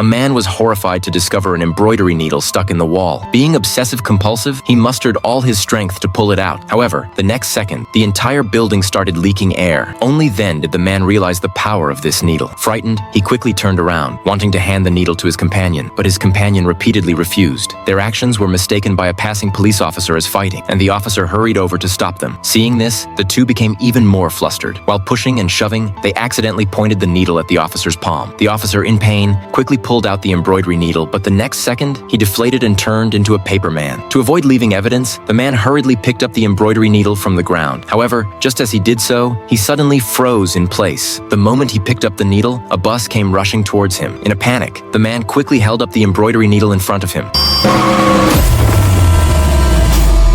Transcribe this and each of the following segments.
a man was horrified to discover an embroidery needle stuck in the wall. Being obsessive-compulsive, he mustered all his strength to pull it out. However, the next second, the entire building started leaking air. Only then did the man realize the power of this needle. Frightened, he quickly turned around, wanting to hand the needle to his companion, but his companion repeatedly refused. Their actions were mistaken by a passing police officer as fighting, and the officer hurried over to stop them. Seeing this, the two became even more flustered. While pushing and shoving, they accidentally pointed the needle at the officer's palm. The officer, in pain, quickly pulled out the embroidery needle, but the next second, he deflated and turned into a paper man. To avoid leaving evidence, the man hurriedly picked up the embroidery needle from the ground. However, just as he did so, he suddenly froze in place. The moment he picked up the needle, a bus came rushing towards him. In a panic, the man quickly held up the embroidery needle in front of him.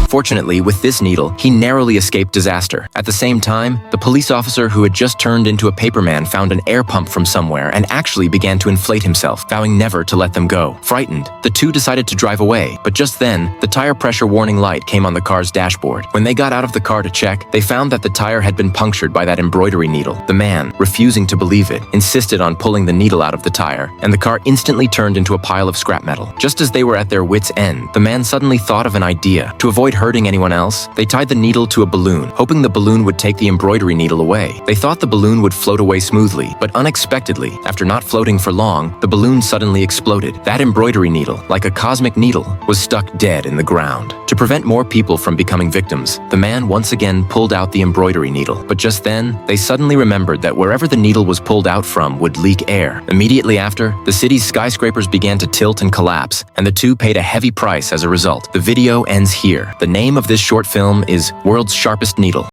Fortunately, with this needle, he narrowly escaped disaster. At the same time, the police officer who had just turned into a paperman found an air pump from somewhere and actually began to inflate himself, vowing never to let them go. Frightened, the two decided to drive away, but just then, the tire pressure warning light came on the car's dashboard. When they got out of the car to check, they found that the tire had been punctured by that embroidery needle. The man, refusing to believe it, insisted on pulling the needle out of the tire, and the car instantly turned into a pile of scrap metal. Just as they were at their wits' end, the man suddenly thought of an idea. To avoid hurting anyone else, they tied the needle to a balloon, hoping the balloon would take the embroidery needle away. They thought the balloon would float away smoothly, but unexpectedly, after not floating for long, the balloon suddenly exploded. That embroidery needle, like a cosmic needle, was stuck dead in the ground. To prevent more people from becoming victims, the man once again pulled out the embroidery needle. But just then, they suddenly remembered that wherever the needle was pulled out from would leak air. Immediately after, the city's skyscrapers began to tilt and collapse, and the two paid a heavy price as a result. The video ends here. The name of this short film is World's Sharpest Needle.